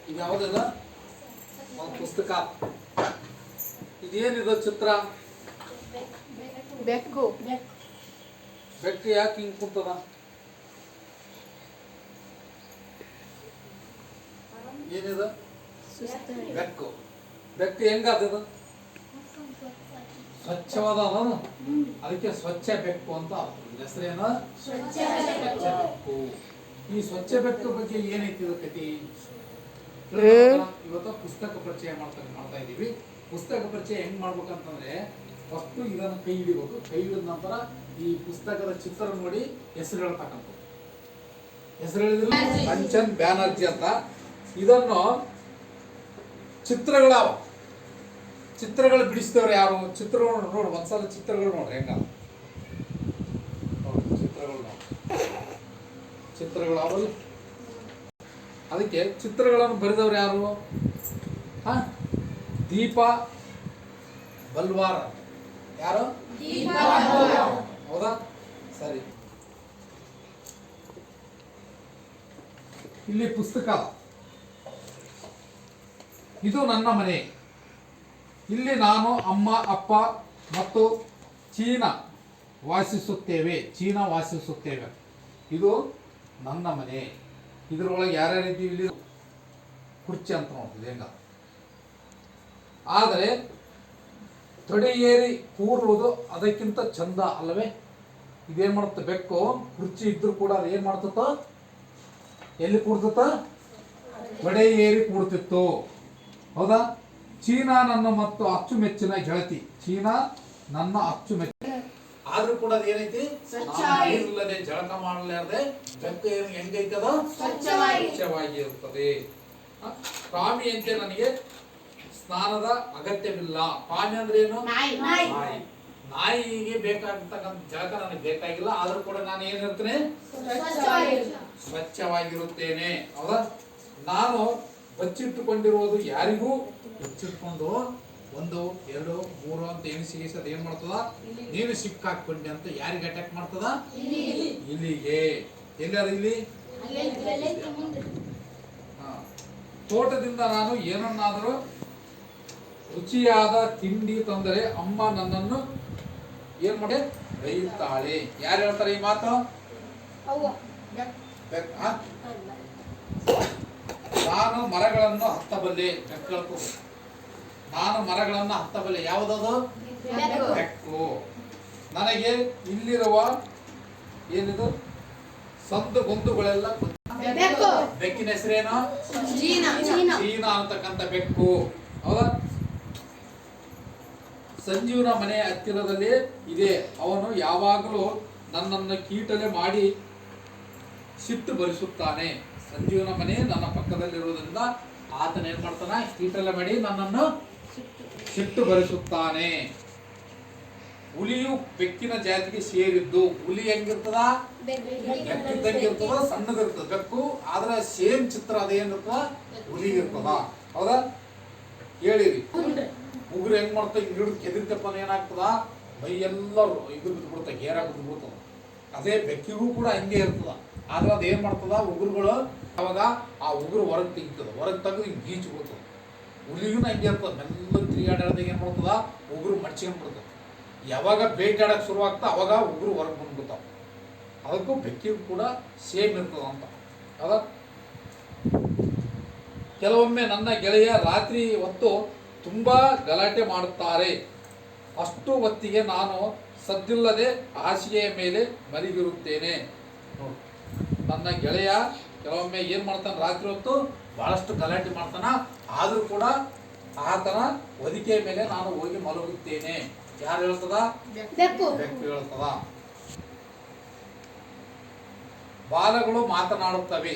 ಇದು ಯಾವುದಿಲ್ಲ ಒಂದು ಪುಸ್ತಕ. ಇದೇನಿದು ಚಿತ್ರ? ಬೆಕ್ಕು. ಬೆಕ್ಕು ಯಾಕೆ ಹಿಂಗೆ ಕುಂತದ? ಏನಿದು? ಬೆಕ್ಕು. ಬೆಕ್ಕು ಹೆಂಗಾದದು? ಸ್ವಚ್ಛವಾದ ಅದಕ್ಕೆ ಸ್ವಚ್ಛ ಬೆಕ್ಕು ಅಂತ ಹೆಸರೇನು? ಸ್ವಚ್ಛ ಬೆಕ್ಕು. ಈ ಸ್ವಚ್ಛ ಬೆಕ್ಕು ಬಗ್ಗೆ ಏನೈತಿ ಇದು ಕತಿ? ಇವತ್ತು ಪುಸ್ತಕ ಪರಿಚಯ ಮಾಡ್ತಾ ಇದೀವಿ. ಪುಸ್ತಕ ಪರಿಚಯ ಹೆಂಗ್ ಮಾಡ್ಬೇಕಂತಂದ್ರೆ ಫಸ್ಟ್ ಇದನ್ನು ಕೈ ಹಿಡಿಬೇಕು. ಕೈ ಹಿಡಿದ ನಂತರ ಈ ಪುಸ್ತಕದ ಚಿತ್ರ ನೋಡಿ ಹೆಸರು ಹೇಳ್ತಕ್ಕಂಥ. ಹೆಸರು ಹೇಳಿದ್ರು ಕಂಚನ್ ಬ್ಯಾನರ್ಜಿ ಅಂತ. ಇದನ್ನು ಚಿತ್ರಗಳು ಬಿಡಿಸಿದವ್ರು ಯಾರು? ಚಿತ್ರಗಳು ನೋಡಿ, ಒಂದ್ಸಲ ಚಿತ್ರಗಳು ನೋಡ್ರಿ ಹೆಂಗ ಚಿತ್ರಗಳು ಅವಲ್ಲ. ಅದಕ್ಕೆ ಚಿತ್ರಗಳನ್ನು ಬರೆದವ್ರು ಯಾರು? ದೀಪ ಬಲ್ವಾರ್. ಯಾರು? ಹೌದಾ? ಸರಿ. ಇಲ್ಲಿ ಪುಸ್ತಕ. ಇದು ನನ್ನ ಮನೆ. ಇಲ್ಲಿ ನಾನು, ಅಮ್ಮ, ಅಪ್ಪ ಮತ್ತು ಚೀನಾ ವಾಸಿಸುತ್ತೇವೆ. ಇದು ನನ್ನ ಮನೆ. ಇದರೊಳಗೆ ಯಾರ್ಯಾರು ಇದ್ದೀವಿ? ಇಲ್ಲಿ ಕುರ್ಚಿ ಅಂತ ನೋಡ್ತೀವಿ ಹೆಂಗ. ಆದರೆ ತೊಡೆ ಏರಿ ಕೂರುವುದು ಅದಕ್ಕಿಂತ ಚಂದ ಅಲ್ಲವೇ? ಇದೇನ್ ಮಾಡುತ್ತೆ ಬೆಕ್ಕು? ಕುರ್ಚಿ ಇದ್ರೂ ಕೂಡ ಅದು ಏನ್ ಮಾಡ್ತತ್ತ? ಎಲ್ಲಿ ಕೂಡ್ತತ್ತ? ತೊಡೆ ಏರಿ ಕೂಡ್ತಿತ್ತು. ಹೌದಾ? ಚೀನಾ ನನ್ನ ಮತ್ತು ಅಚ್ಚುಮೆಚ್ಚಿನ ಗೆಳತಿ. ಚೀನಾ ನನ್ನ ಅಚ್ಚುಮೆಚ್ಚಿನ. ಆದ್ರೂ ಕೂಡ ಅದೇನೈತಿ? ಇಲ್ಲದೆ ಜಳಕ ಮಾಡಲಾರದೆ ಬೆಕ್ಕು ಹೆಂಗೈತದ? ಸ್ವಚ್ಛವಾಗಿ ಇರುತ್ತದೆ. ಪ್ರಾಣಿಯಂತೆ ನನಗೆ ಸ್ನಾನದ ಅಗತ್ಯವಿಲ್ಲ. ಪ್ರಾಣಿ ಅಂದ್ರೆ ಏನು? ನಾಯಿ. ನಾಯಿಗೆ ಬೇಕಾಗಿರ್ತಕ್ಕಂಥ ಜಳಕ ನನಗೆ ಬೇಕಾಗಿಲ್ಲ. ಆದ್ರೂ ಕೂಡ ನಾನು ಏನಿರ್ತೇನೆ? ಸ್ವಚ್ಛವಾಗಿರುತ್ತೇನೆ. ಹೌದಾ? ನಾನು ಬಚ್ಚಿಟ್ಟುಕೊಂಡಿರುವುದು ಯಾರಿಗೂ ಬಚ್ಚಿಟ್ಕೊಂಡು 1, 2, 3 ಅಂತ ಎಣಿಸಿಗಿಸದ ಏನ್ ಮಾಡ್ತದ? ನೀನು ಸಿಕ್ಕಾಕೊಂಡೆ ಅಂತ ಯಾರಿಗೆ ಅಟ್ಯಾಕ್ ಮಾಡ್ತದ? ಇಲ್ಲಿಗೆ. ಎಲ್ಲಾರ ಇಲ್ಲಿ? ತೋಟದಿಂದ ನಾನು ಏನನ್ನಾದರೂ ರುಚಿಯಾದ ತಿಂಡಿ ತಂದರೆ ಅಮ್ಮ ನನ್ನನ್ನು ಏನ್ ಮಾಡಿ ಬೈಯುತ್ತಾಳೆ. ಯಾರು ಹೇಳ್ತಾರೆ ಈ ಮಾತು? ನಾನು ಮರಗಳನ್ನು ಹತ್ತಬಲ್ಲೆ. ನಾನು ಮರಗಳನ್ನು ಹತ್ತಬಲ್ಲೆ. ಯಾವುದದು? ಬೆಕ್ಕು. ನನಗೆ ಇಲ್ಲಿರುವ ಏನಿದು ಸಂದು ಗೊಂದುಗಳೆಲ್ಲ ಬೆಕ್ಕಿನ ಹೆಸರೇನು? ಚೀನಾ ಅಂತಕ್ಕಂಥ ಬೆಕ್ಕು. ಹೌದಾ? ಸಂಜೀವನ ಮನೆ ಹತ್ತಿರದಲ್ಲಿ ಇದೆ. ಅವನು ಯಾವಾಗಲೂ ನನ್ನನ್ನು ಕೀಟಲೆ ಮಾಡಿ ಸಿಟ್ಟು ಭರಿಸುತ್ತಾನೆ. ಸಂಜೀವನ ಮನೆ ನನ್ನ ಪಕ್ಕದಲ್ಲಿರುವುದರಿಂದ ಆತನ ಏನ್ ಮಾಡ್ತಾನ? ಕೀಟಲೆ ಮಾಡಿ ನನ್ನನ್ನು ಸಿಟ್ಟು ಭರಿಸುತ್ತಾನೆ. ಹುಲಿಯು ಬೆಕ್ಕಿನ ಜಾತಿಗೆ ಸೇರಿದ್ದು. ಹುಲಿ ಹೆಂಗಿರ್ತದ? ಬೆಕ್ಕಿದ್ದಂಗಿರ್ತದ, ಸಣ್ಣದಿರ್ತದ ಬೆಕ್ಕು. ಆದ್ರೆ ಸೇಮ್ ಚಿತ್ರ ಅದೇನಿರ್ತದ? ಹುಲಿ ಇರ್ತದ. ಹೌದಾ? ಹೇಳಿರಿ. ಉಗುರು ಹೆಂಗ್ ಮಾಡ್ತಾ ಹಿಡಿದು ಕೆದಿರ್ತಪ್ಪ ಏನಾಗ್ತದ? ಮೈ ಎಲ್ಲರೂ ಇದು ಬಿದ್ದುಬಿಡ್ತ, ಗೇರ ಬಿದ್ದುಬಿಡ್ತದ. ಅದೇ ಬೆಕ್ಕಿಗೂ ಕೂಡ ಹಂಗೆ ಇರ್ತದ. ಆದ್ರೆ ಅದು ಏನ್ ಮಾಡ್ತದ? ಉಗುರುಗಳು ಅವಾಗ ಆ ಉಗುರು ಹೊರಗೆ ತೆಗಿತದ. ಹೊರಗೆ ತೆಗೆದು ಹಿಂಗೆ ಗೀಚು ಬಿಡ್ತದ. ಹುಲಿಗೂ ಹಂಗೆ ಇರ್ತದ. ಮೆಲ್ಲ ತಿರುಗಾಡೋದಾಗ ಏನ್ ಮಾಡ್ತದ? ಉಗುರು ಮಡ್ಚ್ಕೊಂಡ್ ಬಿಡ್ತದ. ಯಾವಾಗ ಬೇಟಾಡಕ್ ಶುರು ಆಗ್ತಾ ಅವಾಗ ಉಗುರು ಹೊರಗೆ ಬಂದ್ಬಿಡ್ತಾವ. ಅದಕ್ಕೂ ಬೆಕ್ಕಿಗೂ ಕೂಡ ಸೇಮ್ ಇರ್ತದ ಅಂತ. ಅದ ಕೆಲವೊಮ್ಮೆ ನನ್ನ ಗೆಳೆಯ ರಾತ್ರಿ ಹೊತ್ತು ತುಂಬಾ ಗಲಾಟೆ ಮಾಡುತ್ತಾರೆ. ಅಷ್ಟು ಹೊತ್ತಿಗೆ ನಾನು ಸದ್ದಿಲ್ಲದೆ ಹಾಸಿಗೆಯ ಮೇಲೆ ಮಲಗಿರುತ್ತೇನೆ. ನನ್ನ ಗೆಳೆಯ ಕೆಲವೊಮ್ಮೆ ಏನ್ ಮಾಡ್ತಾನ? ರಾತ್ರಿ ಹೊತ್ತು ಬಹಳಷ್ಟು ಗಲಾಟೆ ಮಾಡ್ತಾನ. ಆದ್ರೂ ಕೂಡ ಆತನ ಹೊದಿಕೆಯ ಮೇಲೆ ನಾನು ಹೋಗಿ ಮಲಗುತ್ತೇನೆ. ಯಾರು ಹೇಳ್ತದ? ಬೆಕ್ಕು ಹೇಳ್ತದ. ಬಾಲಗಳು ಮಾತನಾಡುತ್ತವೆ.